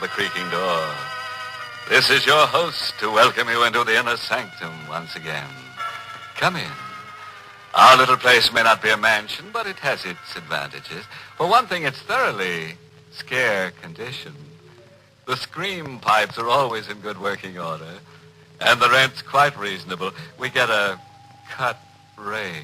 the creaking door. This is your host to welcome you into the inner sanctum once again. Come in. Our little place may not be a mansion, but it has its advantages. For one thing, it's thoroughly scare condition. The scream pipes are always in good working order, and the rent's quite reasonable. We get a cut rate.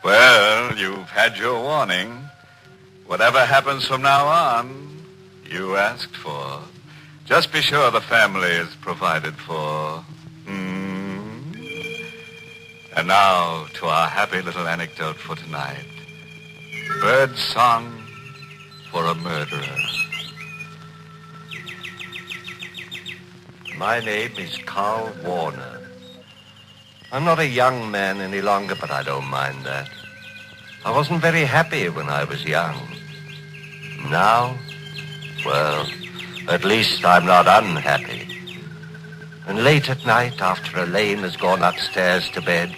Well, you've had your warning. Whatever happens from now on, you asked for. Just be sure the family is provided for. And now to our happy little anecdote for tonight. Birdsong for a murderer. My name is Carl Warner. I'm not a young man any longer, but I don't mind that. I wasn't very happy when I was young. Now, well, at least I'm not unhappy. And late at night, after Elaine has gone upstairs to bed,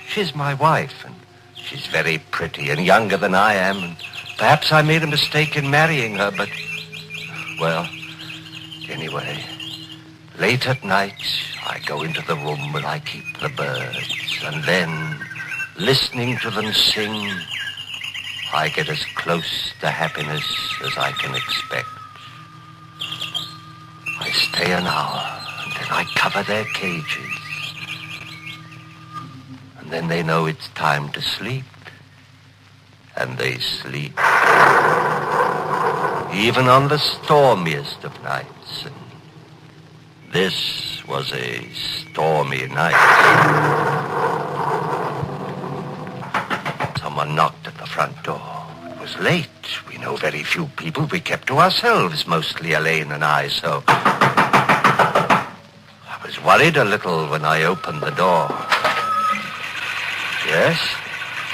she's my wife, and she's very pretty and younger than I am, and perhaps I made a mistake in marrying her, but, well, anyway, late at night, I go into the room where I keep the birds, and then, listening to them sing, I get as close to happiness as I can expect. I stay an hour, and then I cover their cages. And then they know it's time to sleep. And they sleep. Even on the stormiest of nights. And this was a stormy night. Someone knocked at the front door. It was late. We know very few people. We kept to ourselves, mostly Elaine and I, so I was worried a little when I opened the door. Yes?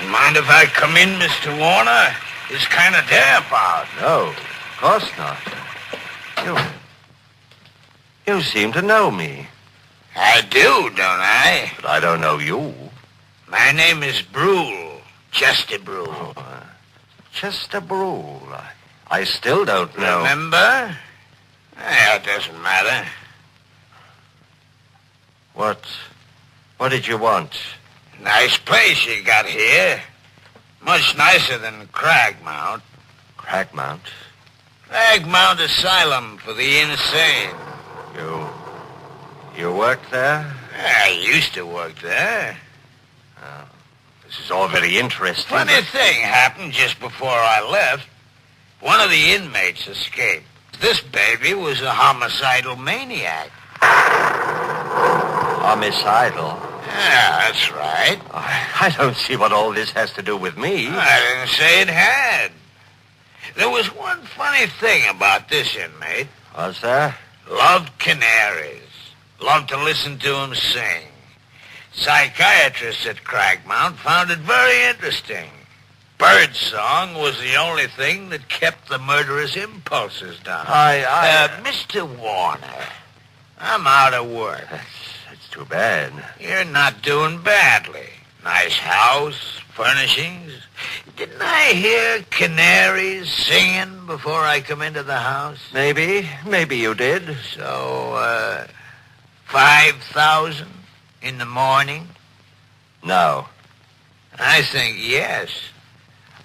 Mind if I come in, Mr. Warner? It's kind of damp out. No, of course not. You seem to know me. I do, don't I? But I don't know you. My name is Brule, Chester Brule. Chester Brule. I still don't know. Remember? It doesn't matter. What did you want? Nice place you got here. Much nicer than Cragmount. Cragmount? Cragmount Asylum for the insane. You work there? I used to work there. This is all very interesting. Funny thing happened just before I left. One of the inmates escaped. This baby was a homicidal maniac. Homicidal? Yeah, that's right. I don't see what all this has to do with me. I didn't say it had. There was one funny thing about this inmate. Was there? Loved canaries. Loved to listen to them sing. Psychiatrists at Cragmount found it very interesting. Birdsong was the only thing that kept the murderous impulses down. Mr. Warner, I'm out of work. That's too bad. You're not doing badly. Nice house, furnishings. Didn't I hear canaries singing before I come into the house? Maybe you did. So, 5,000 in the morning? No. I think yes.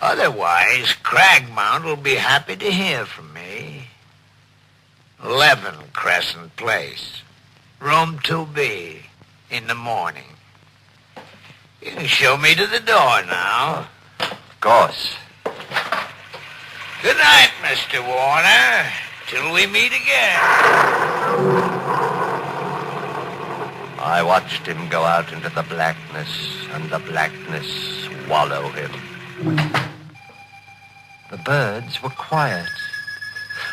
Otherwise, Cragmount will be happy to hear from me. 11 Crescent Place, room 2B, in the morning. You can show me to the door now. Of course. Good night, Mr. Warner. Till we meet again. I watched him go out into the blackness, and the blackness swallow him. The birds were quiet.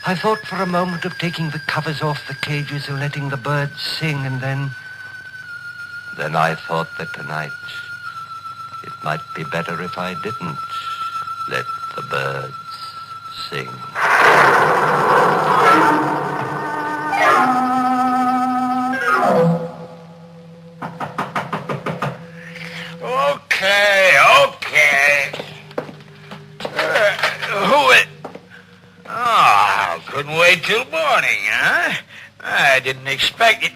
I thought for a moment of taking the covers off the cages and letting the birds sing, and then I thought that tonight it might be better if I didn't let the birds sing. didn't expect it.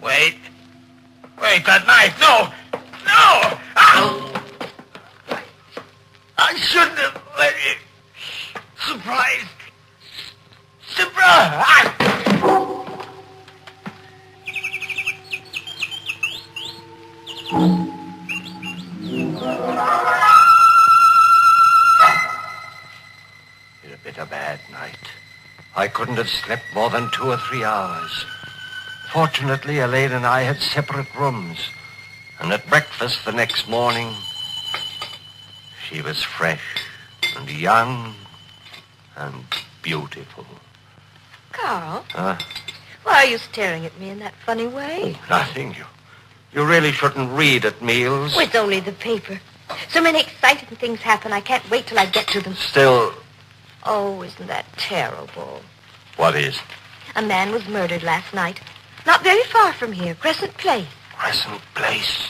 Wait, that knife, no! Ah! I shouldn't have let it. Surprise! Ah! It's a bitter bad night. I couldn't have slept more than 2 or 3 hours. Fortunately, Elaine and I had separate rooms. And at breakfast the next morning, she was fresh and young and beautiful. Carl? Huh? Why are you staring at me in that funny way? Nothing. You really shouldn't read at meals. Oh, it's only the paper. So many exciting things happen. I can't wait till I get to them. Still... Oh, isn't that terrible? What is? A man was murdered last night. Not very far from here. Crescent Place. Crescent Place.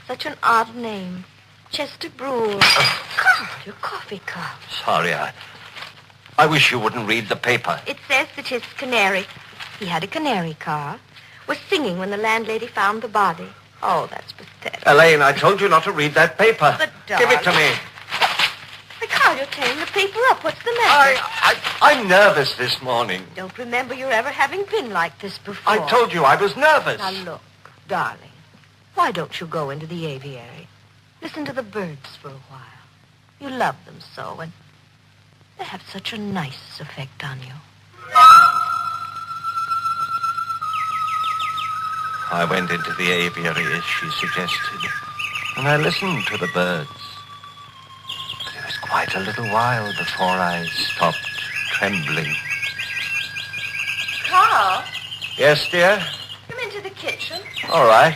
Such an odd name. Chester Brule. Carl, your coffee cup. Sorry, I wish you wouldn't read the paper. It says that his canary, he had a canary, Carl, was singing when the landlady found the body. Oh, that's pathetic. Elaine, I told you not to read that paper. But, Give it to me. Why, Carl, you're tearing the paper up. What's the matter? I'm nervous this morning. Don't remember your ever having been like this before. I told you I was nervous. Now, look, darling, why don't you go into the aviary? Listen to the birds for a while. You love them so, and they have such a nice effect on you. I went into the aviary as she suggested, and I listened to the birds. But it was quite a little while before I stopped trembling. Carl, Yes, dear? come into the kitchen. All right.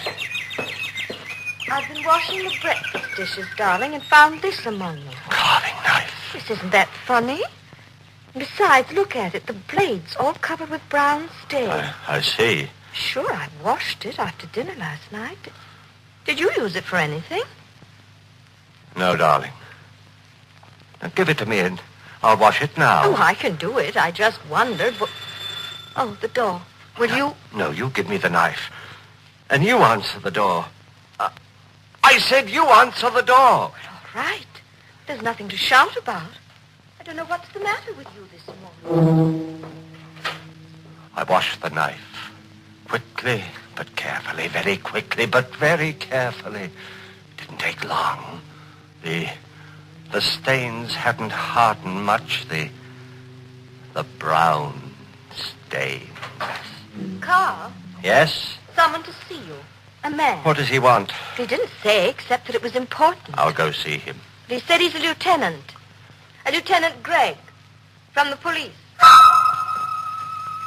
I've been washing the breakfast dishes, darling, and found this among them. Carving knife. This isn't that funny. Besides, look at it. The blade's all covered with brown stains. I see. Sure, I washed it after dinner last night. Did you use it for anything? No, darling. Now give it to me and I'll wash it now. Oh, I can do it. I just wondered. Oh, the door. Will you? No, you give me the knife. And you answer the door. I said you answer the door. All right. There's nothing to shout about. I don't know what's the matter with you this morning. I washed the knife. Quickly, but carefully. Very quickly, but very carefully. It didn't take long. The stains hadn't hardened much. The brown stains. Carl, Yes? someone to see you. A man. What does he want? He didn't say, except that it was important. I'll go see him. He said he's a lieutenant. A Lieutenant Gregg. From the police.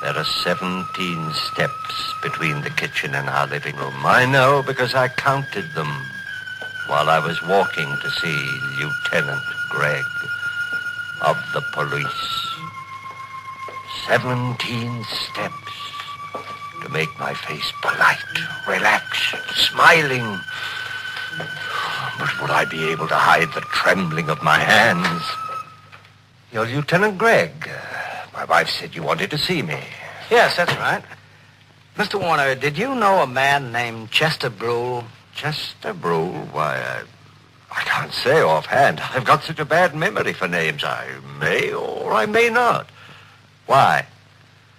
There are 17 steps between the kitchen and our living room. I know because I counted them while I was walking to see Lieutenant Gregg of the police. 17 steps to make my face polite, relaxed, smiling. But would I be able to hide the trembling of my hands? You're Lieutenant Gregg. My wife said you wanted to see me. Yes, that's right. Mr. Warner, did you know a man named Chester Brule? Chester Brule? Why, I can't say offhand. I've got such a bad memory for names. I may or I may not. Why?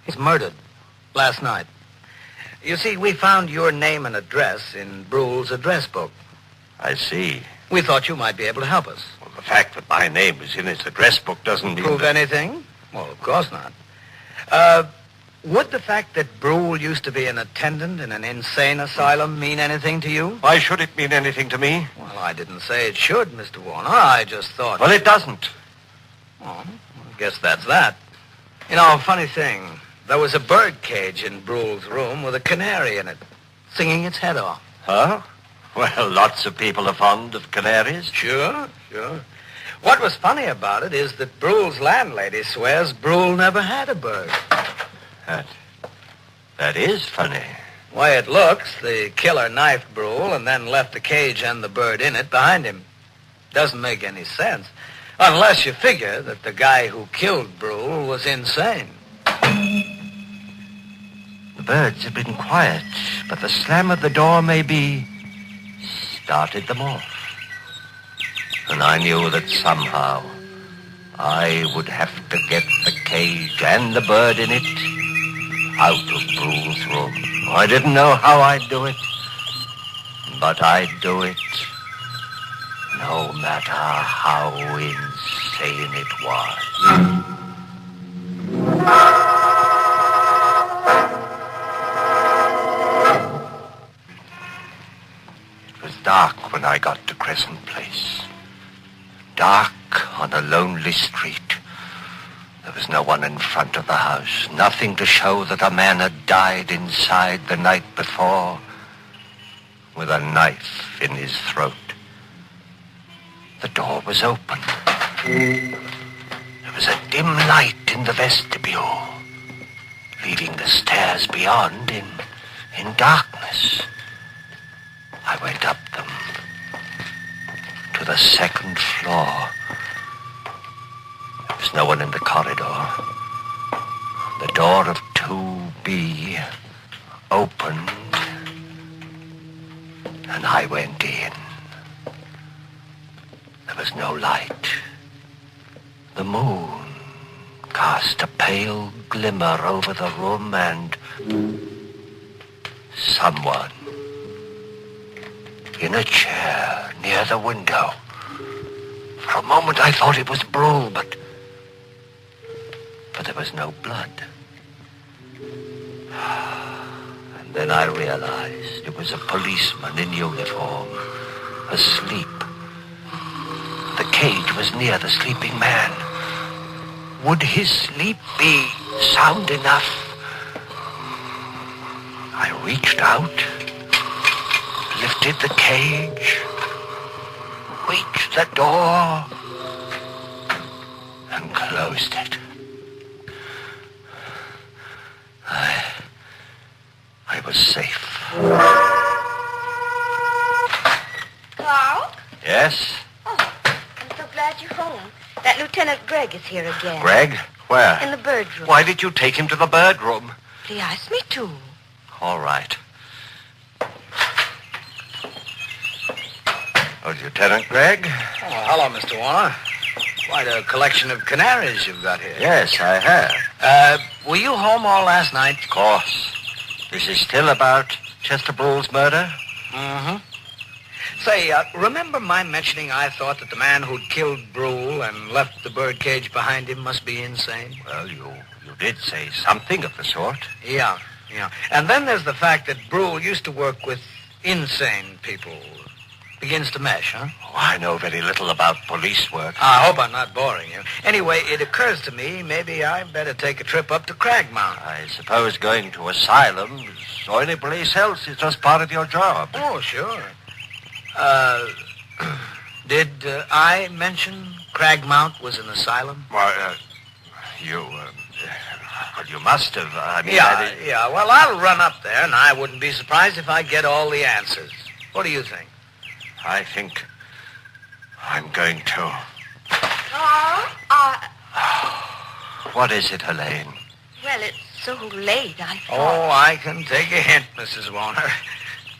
He's murdered last night. You see, we found your name and address in Brule's address book. I see. We thought you might be able to help us. Well, the fact that my name is in his address book doesn't mean... Prove that... anything? Well, of course not. Would the fact that Brule used to be an attendant in an insane asylum mean anything to you? Why should it mean anything to me? Well, I didn't say it should, Mr. Warner. I just thought... Well, it doesn't. Oh, I guess that's that. You know, funny thing. There was a bird cage in Brule's room with a canary in it, singing its head off. Huh? Well, lots of people are fond of canaries. Sure. What was funny about it is that Brule's landlady swears Brule never had a bird. That is funny. Way it looks, the killer knifed Brule and then left the cage and the bird in it behind him. Doesn't make any sense. Unless you figure that the guy who killed Brule was insane. The birds had been quiet, but the slam of the door maybe started them off. And I knew that somehow I would have to get the cage and the bird in it out of Brule's room. I didn't know how I'd do it, but I'd do it no matter how insane it was. It was dark when I got to Crescent Place. Dark on a lonely street. There was no one in front of the house. Nothing to show that a man had died inside the night before with a knife in his throat. The door was open. There was a dim light in the vestibule, leaving the stairs beyond in darkness. I went up them to the second floor. There was no one in the corridor. The door of 2B opened, and I went in. There was no light. The moon cast a pale glimmer over the room, and someone in a chair near the window. For a moment I thought it was Brule, but there was no blood. And then I realized it was a policeman in uniform, asleep. The cage was near the sleeping man. Would his sleep be sound enough? I reached out, lifted the cage, reached the door, and closed it. I was safe. Carl? Yes? Oh, I'm so glad you're home. That Lieutenant Gregg is here again. Gregg? Where? In the bird room. Why did you take him to the bird room? He asked me to. All right. Oh, Lieutenant Gregg? Oh, hello, Mr. Warner. Quite a collection of canaries you've got here. Yes, I have. Were you home all last night? Of course. This is still about Chester Brule's murder? Mm-hmm. Say, remember my mentioning I thought that the man who'd killed Brule and left the bird cage behind him must be insane? Well, you did say something of the sort. Yeah. And then there's the fact that Brule used to work with insane people. Begins to mesh, huh? Oh, I know very little about police work. I hope I'm not boring you. Anyway, it occurs to me maybe I better take a trip up to Cragmount. I suppose going to asylums or any place else is just part of your job. Oh, sure. Did I mention Cragmount was an asylum? Well, you must have. I mean, Yeah. Well, I'll run up there, and I wouldn't be surprised if I get all the answers. What do you think? I think I'm going to. What is it, Helene? Well, it's so late, I thought. Oh, I can take a hint, Mrs. Warner.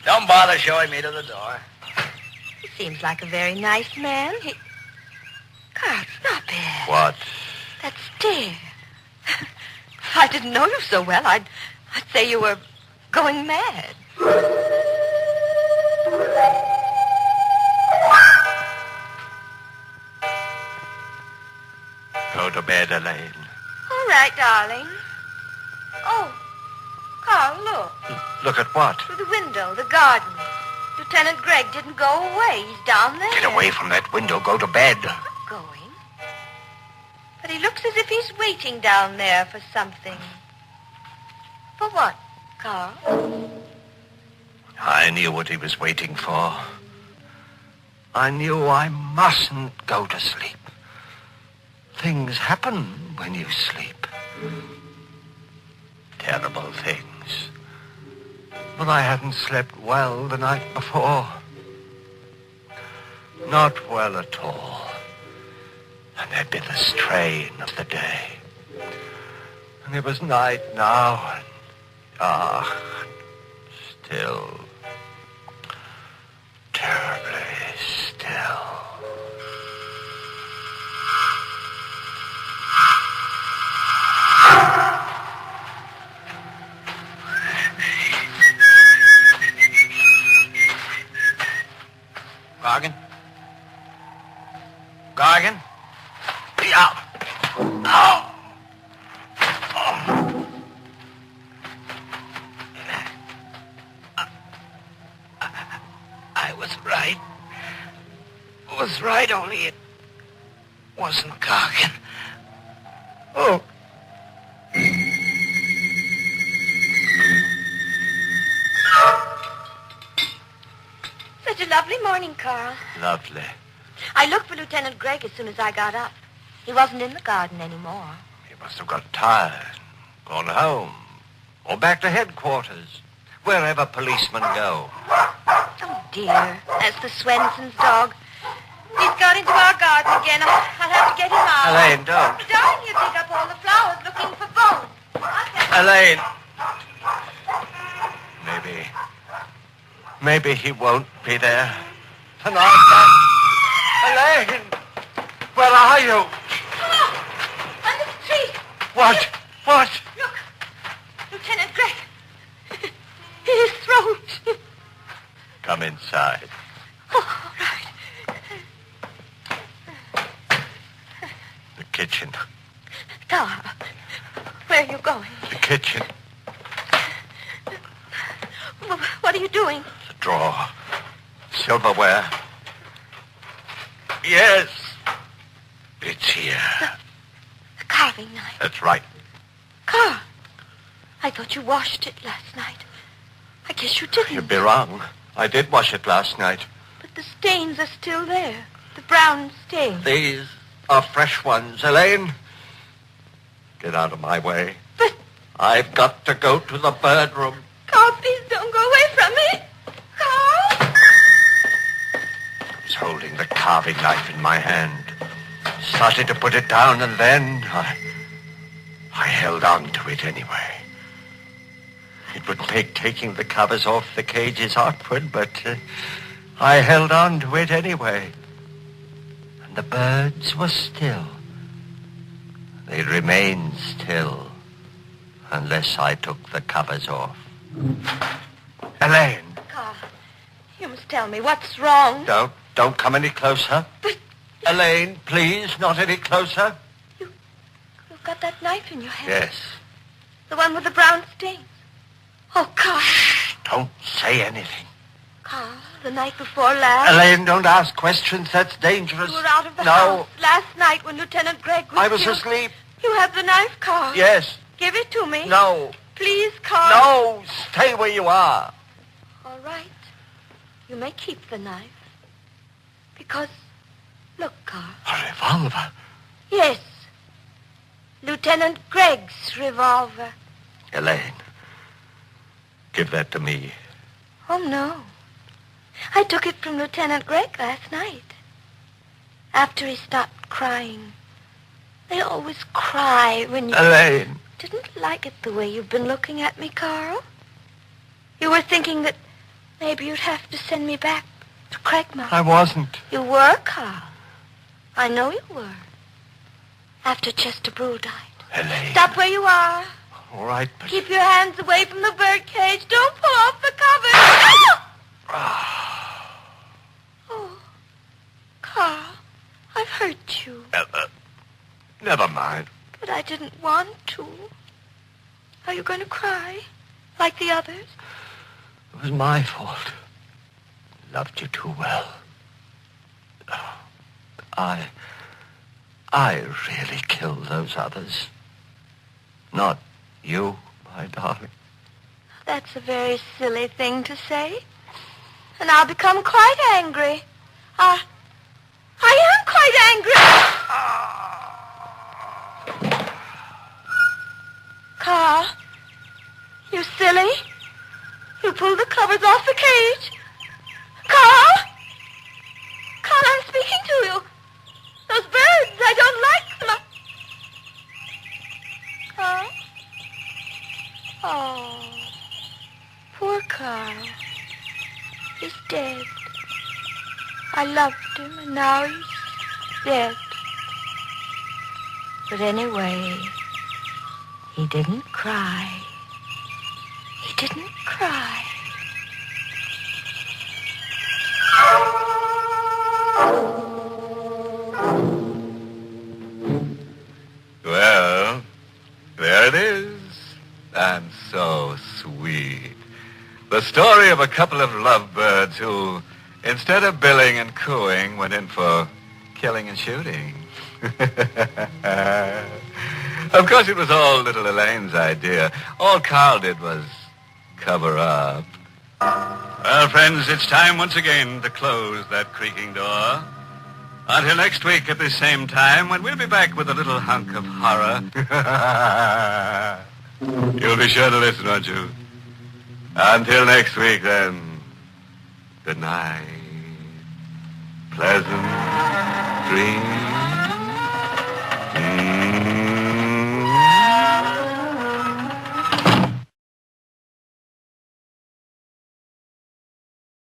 Don't bother showing me to the door. He seems like a very nice man. Carl, stop it. What? That stare. If I didn't know you so well, I'd say you were going mad. Go to bed, Elaine. All right, darling. Oh, Carl, look. Look at what? Through the window, the garden. Lieutenant Gregg didn't go away. He's down there. Get away from that window. Go to bed. Not going. But he looks as if he's waiting down there for something. For what, Carl? I knew what he was waiting for. I knew I mustn't go to sleep. Things happen when you sleep. Terrible things. But I hadn't slept well the night before. Not well at all. And there'd been the strain of the day. And it was night now, and Ah, still. Terribly still. Gargan? Gargan? Yeah. Oh. I was right. Was right, only it wasn't Gargan. Oh. Such a lovely morning, Carl. Lovely. I looked for Lieutenant Gregg as soon as I got up. He wasn't in the garden anymore. He must have got tired, gone home, or back to headquarters, wherever policemen go. Oh, dear. That's the Swenson's dog. He's got into our garden again. I'll have to get him out. Elaine, don't. Darling, you dig up all the flowers looking for bones. Elaine. Maybe he won't be there tonight. Elaine, where are you? Oh, under the tree. What? Look, Lieutenant Gregg. His throat. Come inside. Oh, all right. The kitchen. Carl, where are you going? The kitchen. What are you doing? The drawer. Silverware. Yes. It's here. The carving knife. That's right. Carl, I thought you washed it last night. I guess you didn't. You'd be wrong. I did wash it last night. But the stains are still there. The brown stains. These are fresh ones, Elaine. Get out of my way. But... I've got to go to the bird room. Carl, please don't go away from me. Carl! I was holding the carving knife in my hand. Started to put it down, and then I held on to it anyway. It would make taking the covers off the cages awkward, but I held on to it anyway. And the birds were still. They remained still unless I took the covers off. Elaine. Carl, you must tell me what's wrong. Don't come any closer. But... Elaine, please, not any closer. You've got that knife in your hand. Yes. The one with the brown stains. Oh, Carl. Shh, don't say anything. Carl, the night before last... Elaine, don't ask questions. That's dangerous. You were out of the No. house last night when Lieutenant Gregg was I was killed. asleep. You have the knife, Carl. Yes. Give it to me. No. Please, Carl. No, stay where you are. All right. You may keep the knife. Because, look, Carl. A revolver. Yes. Lieutenant Gregg's revolver. Elaine, give that to me. Oh, no. I took it from Lieutenant Gregg last night. After he stopped crying. They always cry when you... Elaine. Didn't like it the way you've been looking at me, Carl. You were thinking that maybe you'd have to send me back to Craigmount. I wasn't. You were, Carl. I know you were. After Chester Brule died. Elaine. Stop where you are. All right, but... Keep your hands away from the bird cage. Don't pull off the cover. Oh, Carl, I've hurt you. Never mind. But I didn't want to. Are you going to cry? Like the others? It was my fault. Loved you too well. I really killed those others. Not you, my darling. That's a very silly thing to say. And I'll become quite angry. I am quite angry. Carl, you silly. You pulled the covers off the cage. Carl! Carl, I'm speaking to you. Those birds, I don't like them. Carl? Oh. Carl. He's dead. I loved him, and now he's dead. But anyway, he didn't cry. He didn't cry. Well, there it is. And so sweet. The story of a couple of lovebirds who, instead of billing and cooing, went in for killing and shooting. Of course, it was all little Elaine's idea. All Carl did was cover up. Well, friends, it's time once again to close that creaking door. Until next week at the same time, when we'll be back with a little hunk of horror. You'll be sure to listen, won't you? Until next week, then. Good night. Pleasant dreams.